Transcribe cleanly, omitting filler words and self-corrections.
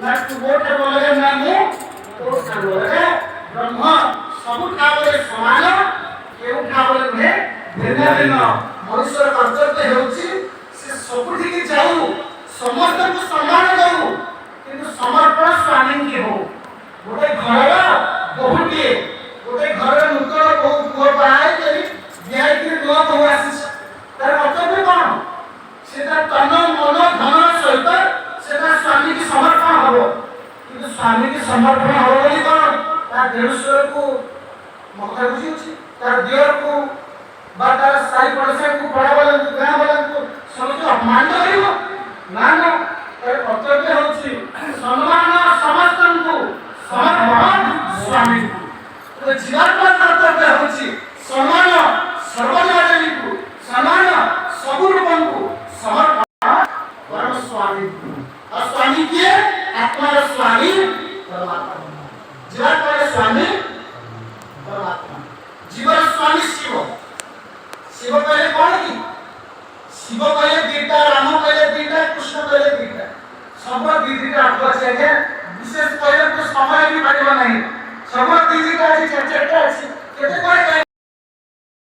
ना तू गोटे बोले ना मु तो बोले ब्रह्म सब ठाकुर समान केउ ठाकुर नुहे भिन्न भिन्न मनुष्य कर्तव्य हेउची से सबुठी की जाऊ समस्त को सम्मान दऊ किंतु समर्पण स्वामी की हो गोटे घर बहुटी गोटे घर नूतन बहु पुओ बाहाई करी बिहाई की नुआ बहु आसी तार कर्तव्य कौन सेटा तन मन धन सहित सेटा स्वामी की समर्पण हबो किंतु स्वामी की समर्पण हबो बोली कौन तार देवस्वर को मक्का बुझी तार दियर को बा तार साई पड़ोसा को बड़ा वाला को गांव वाला को समझ अपमान करिवो ना ना तार कर्तव्य होची सम्मान समस्त को समर्पण स्वामी तो जीवन का कर्तव्य होची समान सर्वजन को समान सब रूपन को समर्पण परम स्वामी और स्वामी के आत्मा रो स्वामी परमात्मा जीवन का स्वामी परमात्मा जीवन स्वामी शिव शिव कहले कौन की शिव कहले दीटा राम कहले दीटा कृष्ण कहले दीटा सब दीटा अर्थ আছে যে विशेष कहले तो समय भी पाइबो नहीं सब दीटा আছে चारटा আছে केते करे